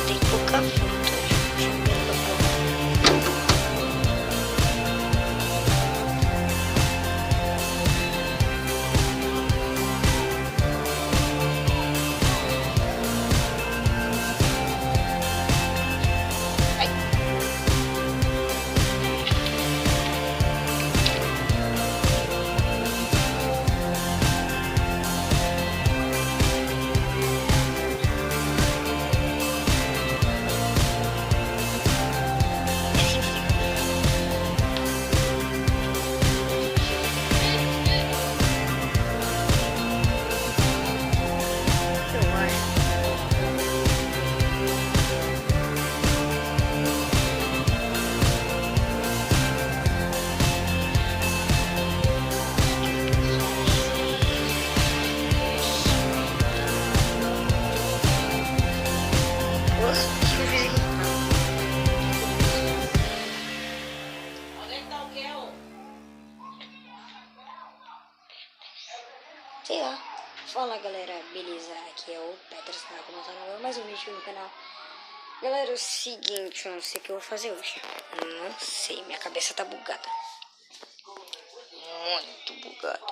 tem que colocar fruta. Sei lá. Fala galera, beleza? Aqui é o Petras, tá começando mais um vídeo no canal. Galera, é o seguinte, eu não sei o que eu vou fazer hoje. Não sei, minha cabeça tá bugada. Muito bugada.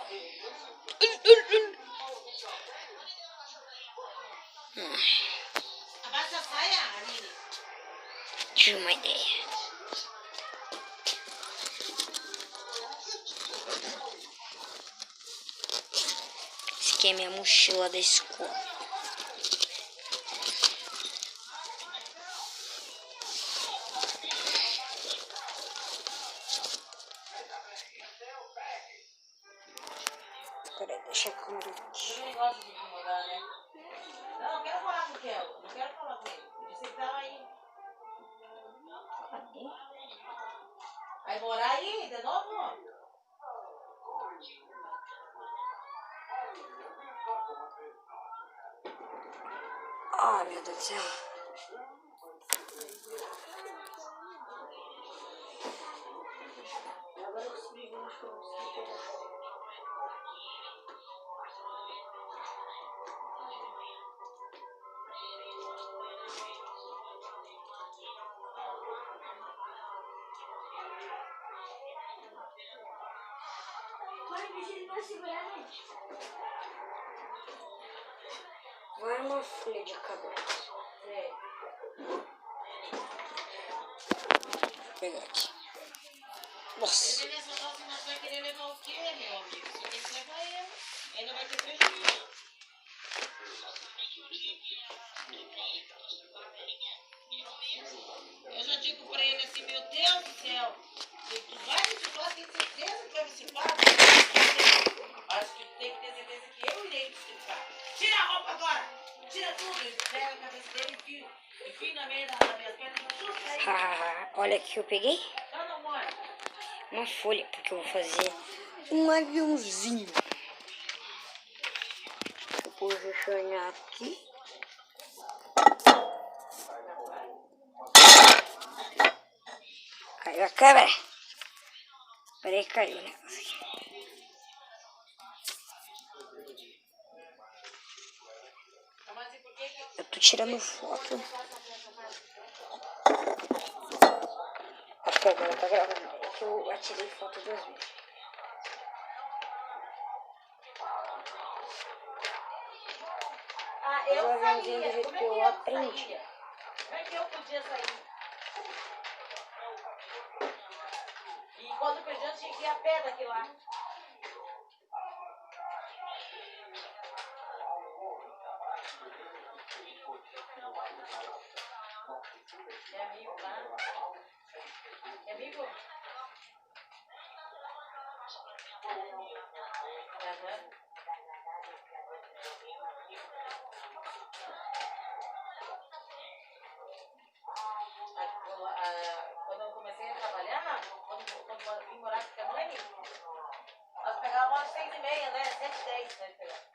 Abaixa a saia, Aline. Tive uma ideia. Essa aqui é minha mochila da escola. Peraí, deixa eu comer aqui. Você nem gosta de incomodar, né? Não, eu quero falar com o Kel. Não quero falar com ele. Ele disse que tava aí. Cadê? Vai morar aí de novo? Ai, meu Deus do céu. Agora eu consegui ver, acho que eu não consegui pegar. Vai, deixa ele pra segurar, gente. Vai uma folha de cabelo. É. Vou pegar aqui. Nossa. Ele vai querer levar o quê, meu amigo? Você tem que levar ele. Ele não vai ter prejuízo. Eu já digo pra ele assim, meu Deus do céu. Se tu vai reciclar, tem certeza que vai reciclar? Acho que tem que ter certeza que eu irei reciclar. Tira a roupa agora! Tira tudo! Ele pega a cabeça dele e enfia na meia das minhas pernas e chuta aí. Olha aqui, eu peguei Ela não mora. uma folha, porque eu vou fazer um aviãozinho. Eu vou posicionar aqui. Caiu a câmera. Peraí, caiu o negócio aqui. Eu tô tirando foto. Acho que agora tá gravando. É que eu atirei foto 2 vezes. Ah, O eu aviãozinho do saía. jeito Como é que que eu eu aprendi. saía? Como é que eu podia sair? E quando perdi, eu tinha que ir a pé daqui lá. É amigo, tá? É amigo? Aham. Quando eu comecei a trabalhar, quando eu vim morar com a mãe, nós pegávamos às 6h30, né? 7h10 nós pegávamos.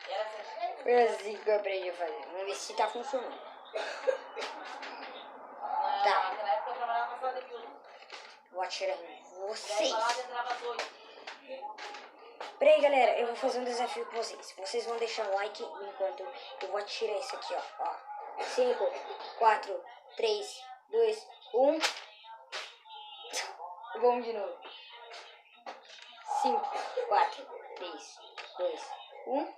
E era 7h10? Foi assim que eu aprendi a fazer. Vamos ver se tá funcionando. Tá. Naquela época eu trabalhava na sala de viúva. Vou atirar em E aí vocês. lá entrava às 8. Peraí, galera, eu vou fazer um desafio com vocês. Vocês vão deixar o like enquanto eu vou atirar isso aqui, ó. 5, 4, 3, 2, 1. Vamos de novo. 5, 4, 3, 2, 1.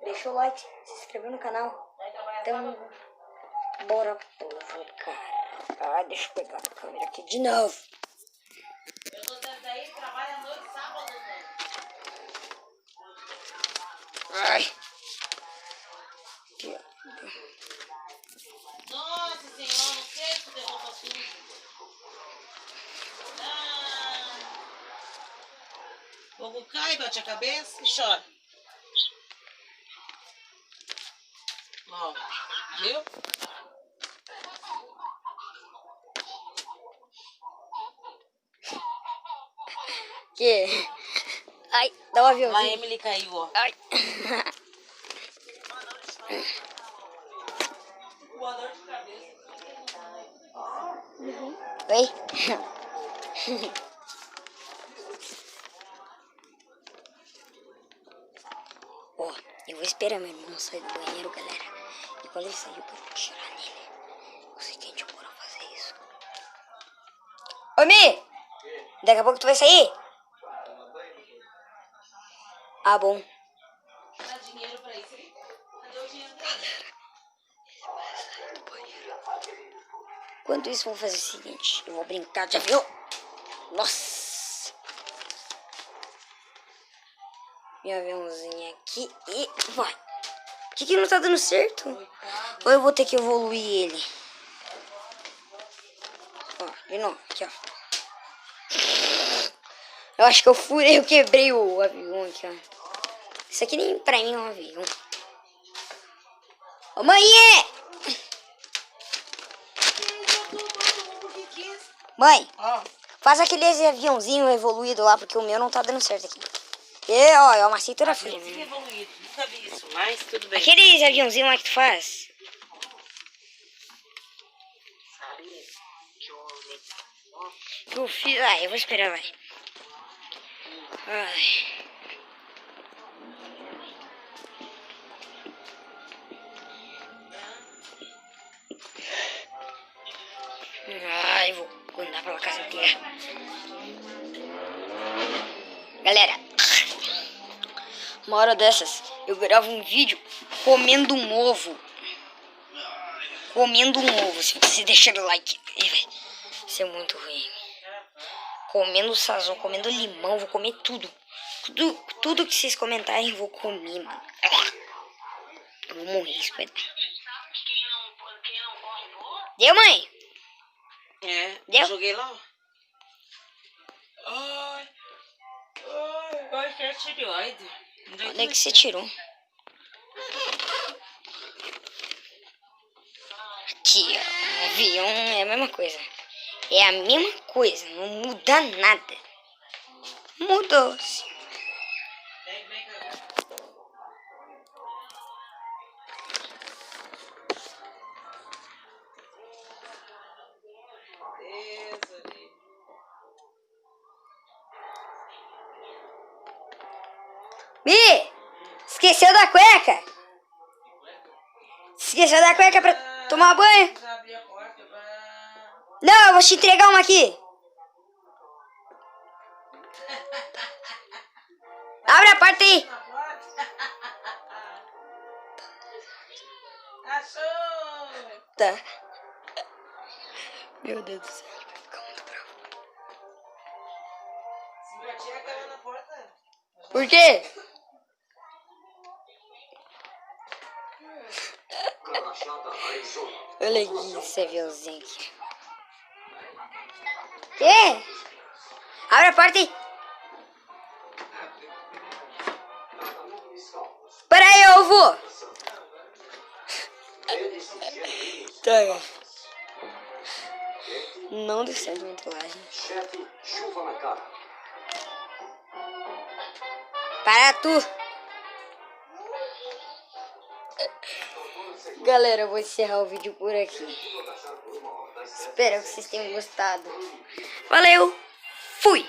Deixa o like, se inscreveu no canal. Então, bora povo, cara. Deixa eu pegar a câmera aqui de novo. Eu tô dentro daí, trabalho à noite, sábado, né? Ai. Aqui, ó. Nossa senhora, não sei se der roupa suja. O fogo cai, bate a cabeça e chora. Ó, viu? Que? Ai, dá um A aviãozinho. Emily caiu, ó. Ai. Boa dor de cabeça. Oi? Ó, eu vou esperar meu irmão sair do banheiro, galera. E quando ele sair, eu vou tirar nele. Você tem de moral fazer isso. Ô, Mi! Daqui a pouco tu vai sair? Ah, bom. Dá dinheiro pra isso aí? Cadê o dinheiro dele? Enquanto isso, vamos fazer o seguinte. Eu vou brincar de avião. Nossa! Meu aviãozinho aqui e vai. Por que não tá dando certo? Ou eu vou ter que evoluir ele? Ó, de novo, aqui, ó. Eu acho que eu furei, eu quebrei o avião aqui, ó. Isso aqui nem pra mim é um avião. Ô, mãe! Mãe, faz aquele aviãozinho evoluído lá, porque o meu não tá dando certo aqui. E, ó, eu amassei toda a folha. Aviãozinho evoluído, nunca vi isso, mas tudo bem. Aqueles aviãozinhos lá que tu faz. Eu fiz. Eu vou esperar, vai. Ai. Ai, vou andar pela casa inteira. Galera, uma hora dessas eu gravo um vídeo comendo um ovo. Comendo um ovo, assim, se deixar o like. Isso é muito ruim. Comendo sazon, comendo limão, vou comer tudo. Tudo que vocês comentarem eu vou comer, mano. Eu vou morrer, espera. Deu, mãe? Deu? Joguei lá. Ai, que é tireoide. Onde é que você tirou? Aqui, ó. Um avião é a mesma coisa. É a mesma coisa, não muda nada. Mudou, sim. Mi! Esqueceu da cueca? Esqueceu da cueca pra tomar banho? Não, eu vou te entregar uma aqui. Abre a porta aí. Achou! Tá. Meu Deus do céu, ele vai ficar muito bravo. Se batia a cara na porta. Por quê? Olha aqui esse aviãozinho aqui. Quê? Abre a porta aí. Peraí, eu vou. Tá. Não deu certo minha trollagem. Para tu. Galera, eu vou encerrar o vídeo por aqui. Espero que vocês tenham gostado. Valeu. Fui.